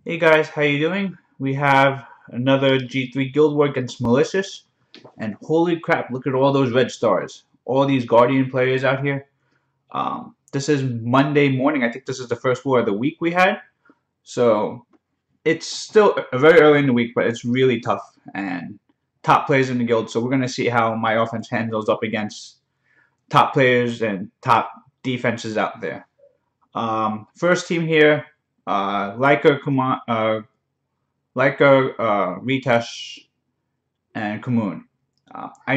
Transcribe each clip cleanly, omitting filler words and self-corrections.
Hey guys, how you doing? We have another G3 Guild War against Malicious, and holy crap, look at all those red stars. All these Guardian players out here. This is Monday morning. I think this is the first war of the week we had. So it's still very early in the week, but it's really tough and top players in the guild. So we're going to see how my offense handles up against top players and top defenses out there. First team here, Leica, Ritesh, and Kamoon. I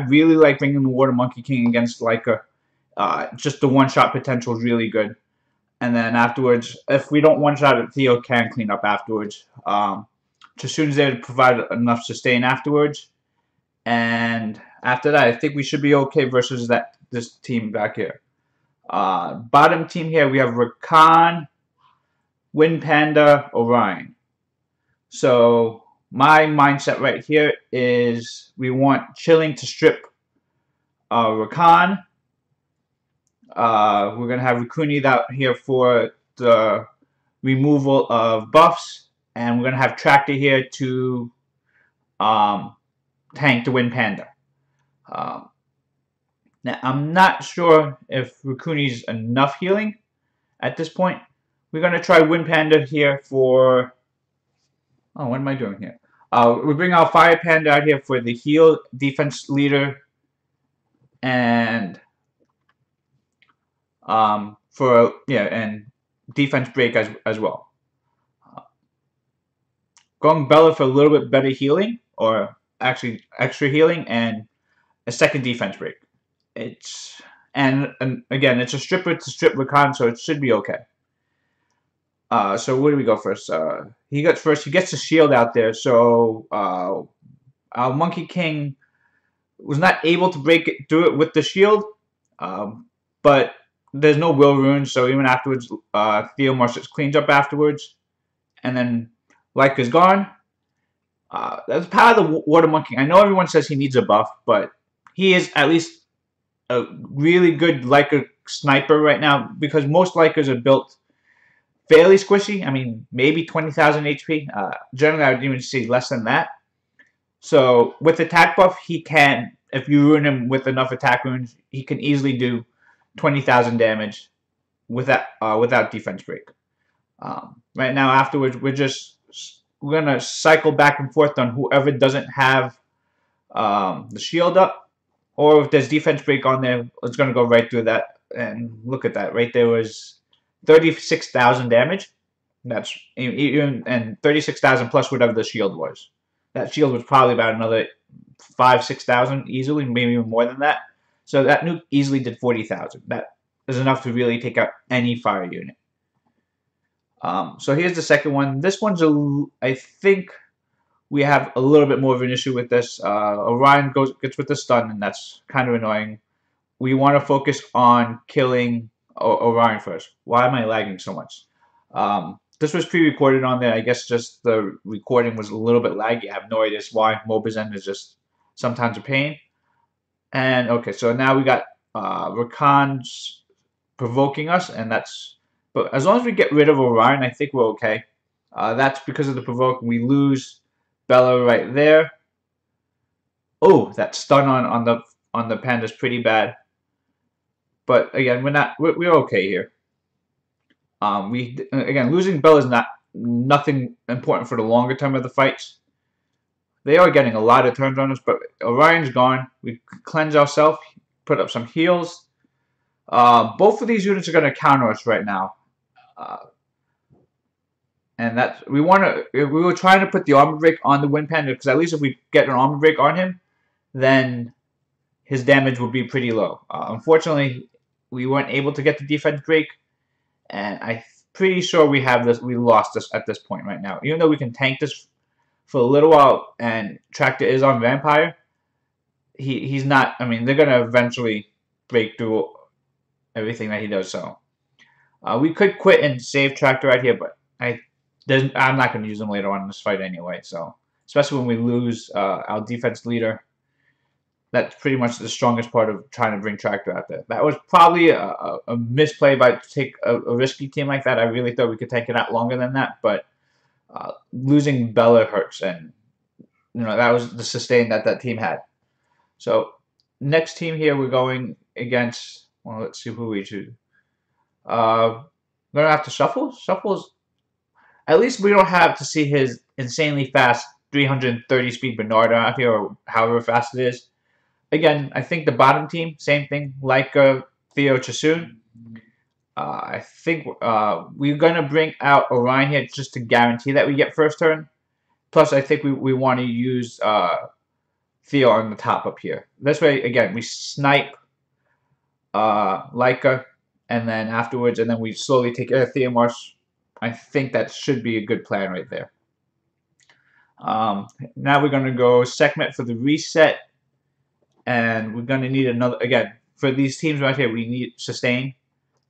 really like bringing the Water Monkey King against Leica. Just the one-shot potential is really good. And then afterwards, if we don't one-shot it, Theo can clean up afterwards. Chasun's there to provide enough sustain afterwards. And after that, I think we should be okay versus this team back here. Bottom team here, we have Rakan, Wind Panda, Orion. So my mindset right here is we want Chilling to strip Rakan. We're going to have Rikuni out here for the removal of buffs. And we're going to have Tractor here to tank the Wind Panda. Now, I'm not sure if Rikuni's enough healing at this point. We're going to try Wind Panda here for... Oh, what am I doing here? We bring our Fire Panda out here for the heal, defense leader, and and defense break as well. Going Bella for a little bit better healing, or actually extra healing, and a second defense break. And again, it's a stripper to strip Rakan, so it should be okay. So where do we go first? He gets the shield out there. So our Monkey King was not able to do it with the shield, but there's no will runes. So even afterwards, Theo Marshall cleans up afterwards, and then Leica's gone. That's part of the Water Monkey. I know everyone says he needs a buff, but he is at least a really good Leica sniper right now, because most Leicas are built fairly squishy. I mean, maybe 20,000 HP. Generally, I would even see less than that. So with attack buff, he can, if you ruin him with enough attack runes, he can easily do 20,000 damage without defense break. Right now, afterwards, we're gonna cycle back and forth on whoever doesn't have the shield up, or if there's defense break on there, it's gonna go right through that. And look at that, right there was 36,000 damage. That's even, and 36,000 plus whatever the shield was. That shield was probably about another 5,000-6,000 easily, maybe even more than that. So that nuke easily did 40,000. That is enough to really take out any fire unit. So here's the second one. This one's I think we have a little bit more of an issue with this. Orion gets with the stun, and that's kind of annoying. We want to focus on killing Orion first. Why am I lagging so much? This was pre-recorded on there. I guess just the recording was a little bit laggy. I have no idea why. Mobizen is just sometimes a pain. And okay, so now we got Rakan's provoking us, and that's... But as long as we get rid of Orion, I think we're okay. That's because of the provoke. We lose Bella right there. Oh, that stun on the panda is pretty bad. But again, we're okay here. Again, losing Bella is nothing important for the longer term of the fights. They are getting a lot of turns on us, but Orion's gone. We cleanse ourselves, put up some heals. Both of these units are going to counter us right now. And that's we were trying to put the armor break on the Wind Panda, because at least if we get an armor break on him, then his damage would be pretty low. Unfortunately, we weren't able to get the defense break, and I'm pretty sure we lost this at this point right now. Even though we can tank this for a little while, and Tractor is on Vampire, he's not. I mean, they're gonna eventually break through everything that he does. So we could quit and save Tractor right here, but I'm not going to use him later on in this fight anyway. So especially when we lose our defense leader, that's pretty much the strongest part of trying to bring Tractor out there. That was probably a misplay by take a risky team like that. I really thought we could take it out longer than that, but Losing Bella hurts, and that was the sustain that that team had. So next team here, we're going against. Well, let's see who we choose. We're gonna have to shuffle. Shuffles. At least we don't have to see his insanely fast 330 speed Bernard out here, or however fast it is. Again, I think the bottom team, same thing, like Theo Chasun. I think we're going to bring out Orion here just to guarantee that we get first turn. Plus, I think we want to use Theo on the top up here. This way, again, we snipe Leica, and then afterwards, and then we slowly take care of Theomars. I think that should be a good plan right there. Now we're going to go Sekhmet for the reset, and we're going to need another, again, for these teams right here, we need sustain.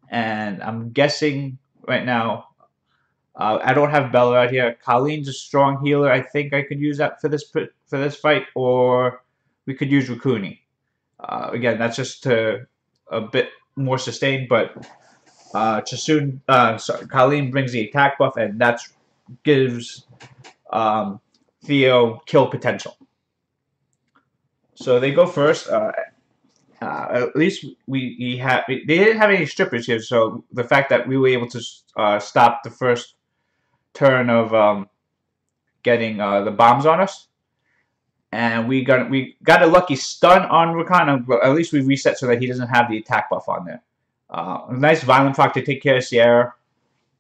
And I'm guessing right now, I don't have Bella out here. Colleen's a strong healer. I think I could use that for this fight, or we could use Rukuni. Again, that's just a bit more sustained, but Colleen brings the attack buff, and that gives Theo kill potential. So they go first. At least they didn't have any strippers here, so the fact that we were able to stop the first turn of getting the bombs on us, and we got a lucky stun on Rakana, but at least we reset so that he doesn't have the attack buff on there. A nice violent proc to take care of Sierra,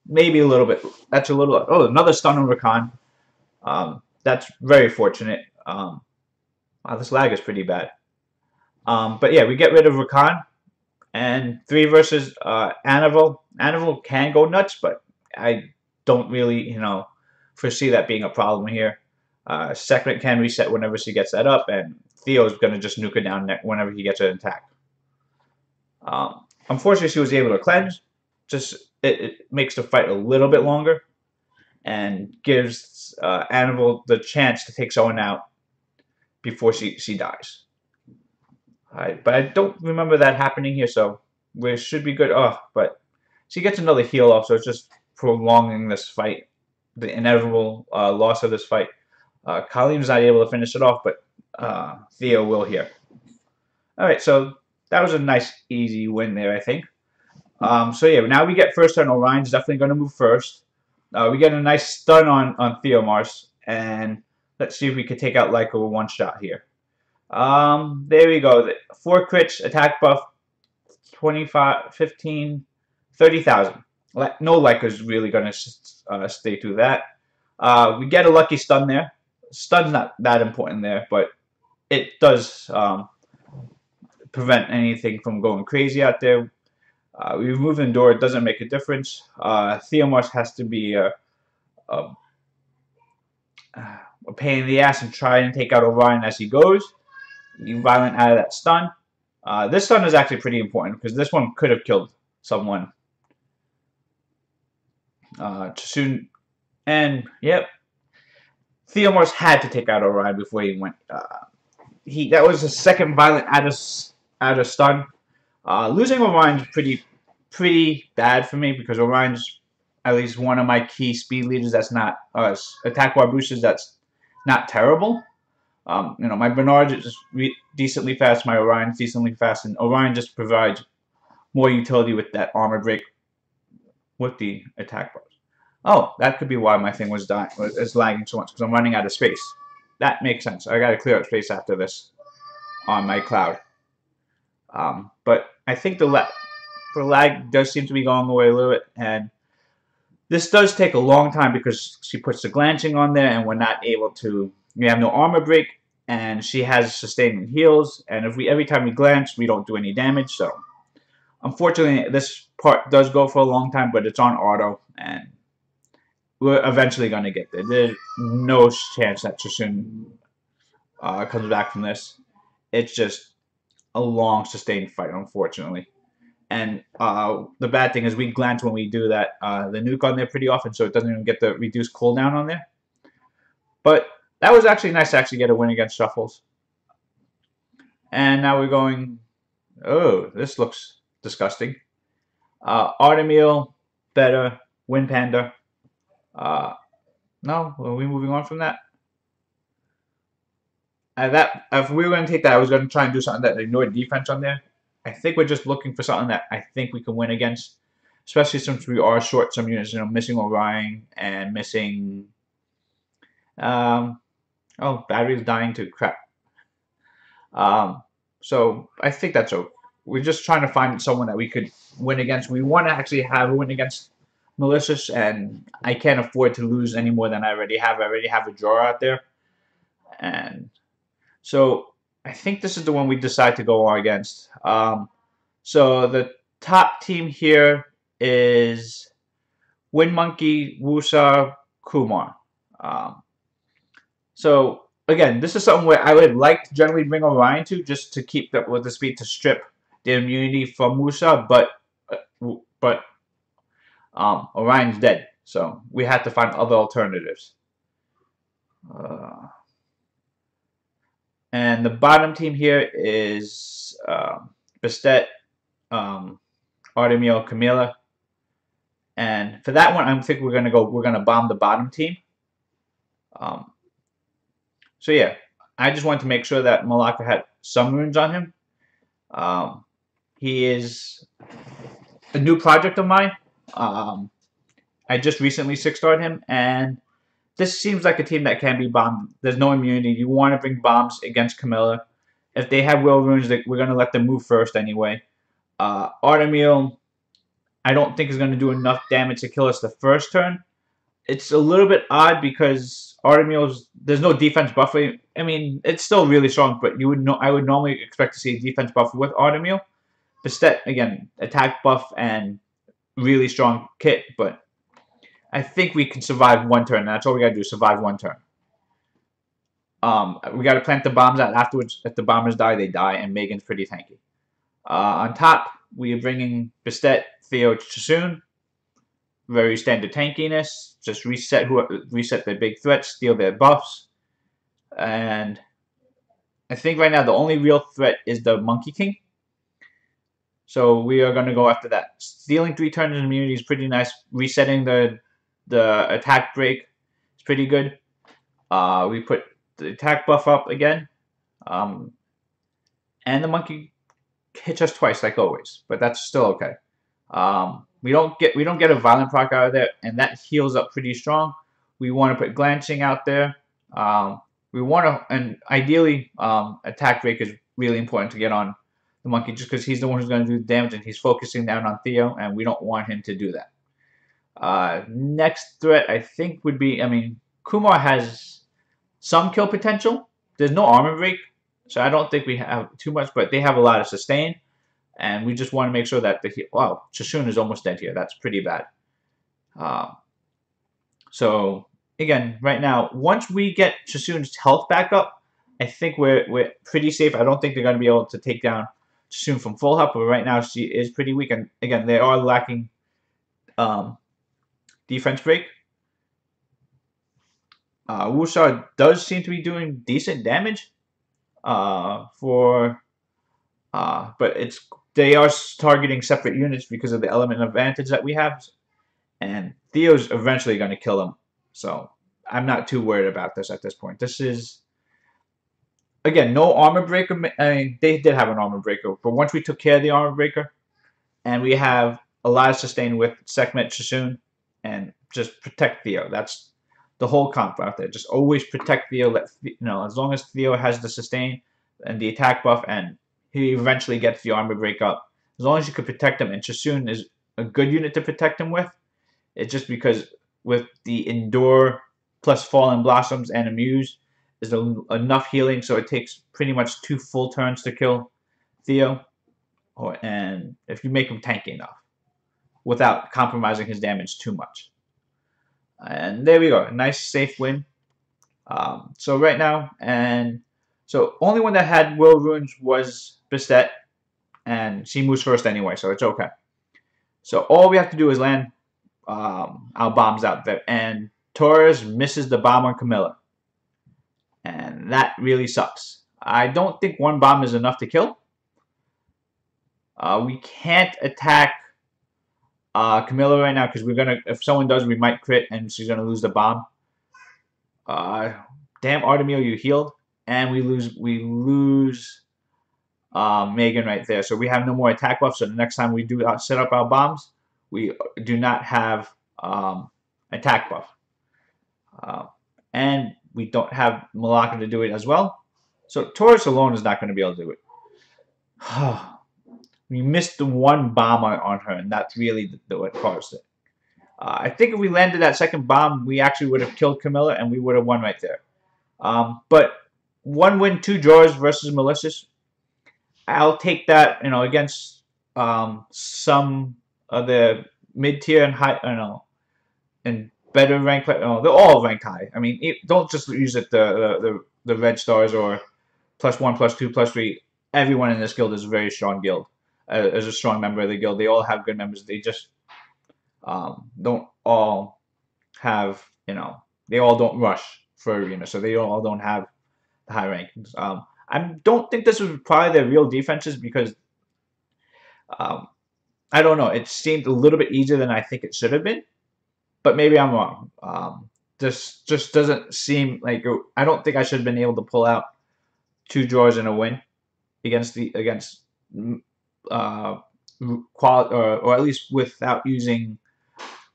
maybe a little bit. That's a little. Oh, another stun on Rakan. That's very fortunate. Wow, this lag is pretty bad. But yeah, we get rid of Rakan, and 3 versus Anival. Anival can go nuts, but I don't really, foresee that being a problem here. Sekhmet can reset whenever she gets that up, and Theo's going to just nuke her down whenever he gets an attack. Unfortunately, she was able to cleanse. Just it makes the fight a little bit longer, and gives Anival the chance to take someone out before she dies. But I don't remember that happening here, so we should be good. Oh, but she gets another heal off, so it's just prolonging this fight, the inevitable loss of this fight. Colleen's not able to finish it off, but Theo will here. All right, so that was a nice, easy win there, I think. So yeah, now we get first turn. Orion's definitely going to move first. We get a nice stun on Theomars, and let's see if we can take out Leica with one shot here. There we go. 4 crits, attack buff, 25, 15, 30,000. No Leica's really going to stay through that. We get a lucky stun there. Stun's not that important there, but it does prevent anything from going crazy out there. We remove Endure, it doesn't make a difference. Theomars has to be a pain in the ass and try and take out Orion as he goes. You violent out of that stun. This stun is actually pretty important because this one could have killed someone. Soon, and yep, Theomars had to take out Orion before he went. That was his second violent out of stun. Losing Orion's pretty bad for me because Orion's at least one of my key speed leaders. That's not attack bar boosters. That's not terrible. My Bernard is decently fast. My Orion's decently fast, and Orion just provides more utility with that armor break with the attack bars. Oh, that could be why my thing was lagging so much because I'm running out of space. That makes sense. I got to clear up space after this on my cloud. But I think the lag does seem to be going away a little bit, and this does take a long time because she puts the glancing on there, and we're not able to. We have no armor break, and she has sustaining heals, and every time we glance, we don't do any damage. So, unfortunately, this part does go for a long time, but it's on auto, and we're eventually going to get there. There's no chance that Chasun comes back from this. It's just a long, sustained fight, unfortunately. And the bad thing is we glance when we do that, the nuke on there pretty often, so it doesn't even get the reduced cooldown on there. But that was actually nice to actually get a win against Chuffles. And now we're going... Oh, this looks disgusting. Artemil, better, Wind Panda. No? Are we moving on from that? That if we were going to take that, I was going to try and do something that ignored defense on there. I think we're just looking for something that I think we can win against, especially since we are short some units. You know, missing Orion and missing. Oh, battery's dying too. Crap. So I think that's okay. We're just trying to find someone that we could win against. We want to actually have a win against Malicious, and I can't afford to lose any more than I already have. I already have a draw out there, and so I think this is the one we decide to go on against. So the top team here is Wind Monkey, Wusa, Kumar. So again, this is something where I would like to generally bring Orion to, just to keep up with the speed to strip the immunity from Wusa, but Orion's dead, so we have to find other alternatives. And the bottom team here is Bastet, Artemio, Camila. And for that one, I think we're gonna bomb the bottom team. So yeah, I just wanted to make sure that Malaka had some runes on him. He is a new project of mine. I just recently 6-starred him, and this seems like a team that can be bombed. There's no immunity. You want to bring bombs against Camilla. If they have will runes, we're going to let them move first anyway. Artemio, I don't think is going to do enough damage to kill us the first turn. It's a little bit odd because Artemio's, there's no defense buffer. I mean, it's still really strong, but I would normally expect to see a defense buffer with Artemio. Bastet, again, attack buff and really strong kit, but I think we can survive one turn. That's all we gotta do, survive one turn. We gotta plant the bombs out afterwards. If the bombers die, they die, and Megan's pretty tanky. On top, we are bringing Bastet, Theo, Chasoon. Very standard tankiness. Just reset their big threats, steal their buffs. And I think right now the only real threat is the Monkey King. So we are going to go after that. Stealing 3 turns in immunity is pretty nice. Resetting the attack break is pretty good. We put the attack buff up again. And the monkey hits us twice like always, but that's still okay. We don't get a violent proc out of there, and that heals up pretty strong. We want to put glancing out there. We want to, and ideally, attack break is really important to get on the monkey, just because he's the one who's going to do the damage, and he's focusing down on Theo, and we don't want him to do that. Next threat, I think, would be, I mean, Kumar has some kill potential. There's no armor break, so I don't think we have too much, but they have a lot of sustain, and we just want to make sure that wow, Chasoon is almost dead here. That's pretty bad. So again, right now, once we get Chasoon's health back up, I think we're pretty safe. I don't think they're going to be able to take down Chasoon from full health, but right now she is pretty weak, and again, they are lacking defense break. Wusa does seem to be doing decent damage but they are targeting separate units because of the element advantage that we have, and Theo's eventually going to kill him, so I'm not too worried about this at this point. This is, again, no armor breaker. I mean, they did have an armor breaker, but once we took care of the armor breaker, and we have a lot of sustain with Sekhmet, Chasoon, and just protect Theo. That's the whole comp out there. Just always protect Theo. As long as Theo has the sustain and the attack buff, and he eventually gets the armor break up, as long as you can protect him, and Chasoon is a good unit to protect him with. It's just because with the Endure plus Fallen Blossoms and Amuse is enough healing, so it takes pretty much 2 full turns to kill Theo, and if you make him tanky enough without compromising his damage too much. And there we go, a nice safe win. So right now, and so only one that had Will Runes was Bastet, and she moves first anyway, so it's okay. So all we have to do is land our bombs out there, and Torres misses the bomb on Camilla, and that really sucks. I don't think 1 bomb is enough to kill. We can't attack Camilla right now because if someone does, we might crit and she's gonna lose the bomb. Damn, Artemio, you healed, and we lose Megan right there. So we have no more attack buff. So the next time we do set up our bombs, we do not have attack buff. Uh, and we don't have Malaka to do it as well. So Taurus alone is not going to be able to do it. We missed the one bomb on her, and that's really what caused it. I think if we landed that second bomb, we actually would have killed Camilla, and we would have won right there. But 1 win, 2 draws versus Malicious. I'll take that, against some of the mid-tier and high, and better ranked. They're all ranked high. I mean, don't just use it the red stars or +1, +2, +3. Everyone in this guild is a very strong guild. As a strong member of the guild, they all have good members. They just don't all have, they all don't rush for arena, so they all don't have the high rankings. I don't think this was probably their real defenses because I don't know. It seemed a little bit easier than I think it should have been, but maybe I'm wrong. This just doesn't seem like I don't think I should have been able to pull out 2 draws and a win against quality or at least without using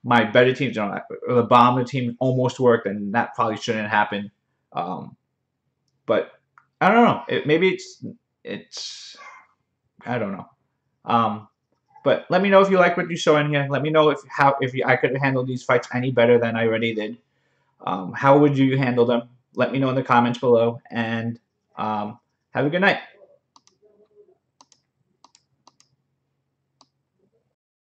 my better teams. The bomber team almost worked, and that probably shouldn't happen. But I don't know. Maybe it's I don't know. But let me know if you like what you saw in here. Let me know if I could handle these fights any better than I already did. How would you handle them? Let me know in the comments below, and have a good night.